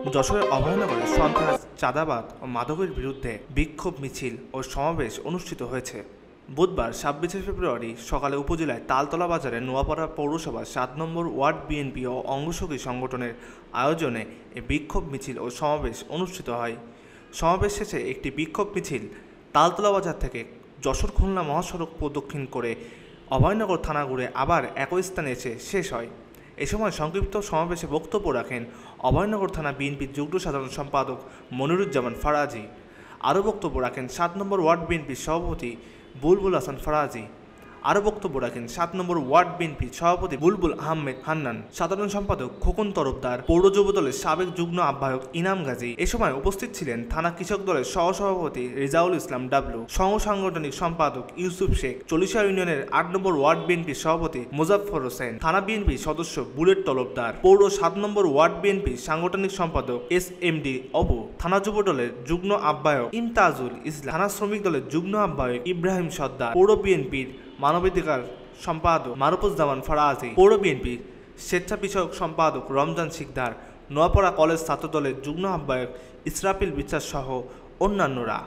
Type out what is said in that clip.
যশোরের অভয়নগরে সন্ত্রাস, চাঁদাবাদ ও মাদকের বিরুদ্ধে বিক্ষোভ মিছিল ও সমাবেশ অনুষ্ঠিত হয়েছে। বুধবার ২৬শে ফেব্রুয়ারি সকালে উপজেলায় তালতলা বাজারে নোয়াপাড়া পৌরসভার ৭ নম্বর ওয়ার্ড বিএনপি ও অঙ্গসখী সংগঠনের আয়োজনে এ বিক্ষোভ মিছিল ও সমাবেশ অনুষ্ঠিত হয়। সমাবেশ শেষে একটি বিক্ষোভ মিছিল তালতলা বাজার থেকে যশোর খুলনা মহাসড়ক প্রদক্ষিণ করে অভয়নগর থানা ঘুরে আবার একই স্থানে এসে শেষ হয়। এ সময় সংক্ষিপ্ত সমাবেশে বক্তব্য রাখেন অভয়নগর থানা বিএনপির যুগ্ম সাধারণ সম্পাদক মনিরুজ্জামান ফারাজি। আরও বক্তব্য রাখেন ৭ নম্বর ওয়ার্ড বিএনপির সভাপতি বুলবুল হাসান ফারাজি। আরও বক্তব্য রাখেন ৭ নম্বর ওয়ার্ড বিএনপির সভাপতি বুলবুল আহমেদ হান্নান, সাধারণ সম্পাদক খোকন তরফদার, পৌর যুব দলের সাবেক যুগ্ম আহ্বায়ক ইনাম গাজী। এ সময় উপস্থিত ছিলেন থানা কৃষক দলের সহসভাপতি রেজাউল ইসলাম ডাবলু, সাংগঠনিক সম্পাদক ইউসুফ শেখ, চলিশা ইউনিয়নের ৮ নম্বর ওয়ার্ড বিএনপির সভাপতি মোজাফফর হোসেন, থানা বিএনপির সদস্য বুলেট তলবদার, পৌর ৭ নম্বর ওয়ার্ড বিএনপির সাংগঠনিক সম্পাদক SMD অবু, থানা যুব দলের যুগ্ম আহ্বায়ক ইমতাজুল ইসলাম, থানা শ্রমিক দলের যুগ্ম আহ্বায়ক ইব্রাহিম সর্দার, পৌর বিএনপির মানবাধিকার সম্পাদক মারুফুজ্জামান ফারাজি, পৌর বিএনপির স্বেচ্ছা বিষয়ক সম্পাদক রমজান শিকদার, নোয়াপাড়া কলেজ ছাত্রদলের যুগ্ম আহ্বায়ক ইসরাফিল বিশ্বাস সহ অন্যান্যরা।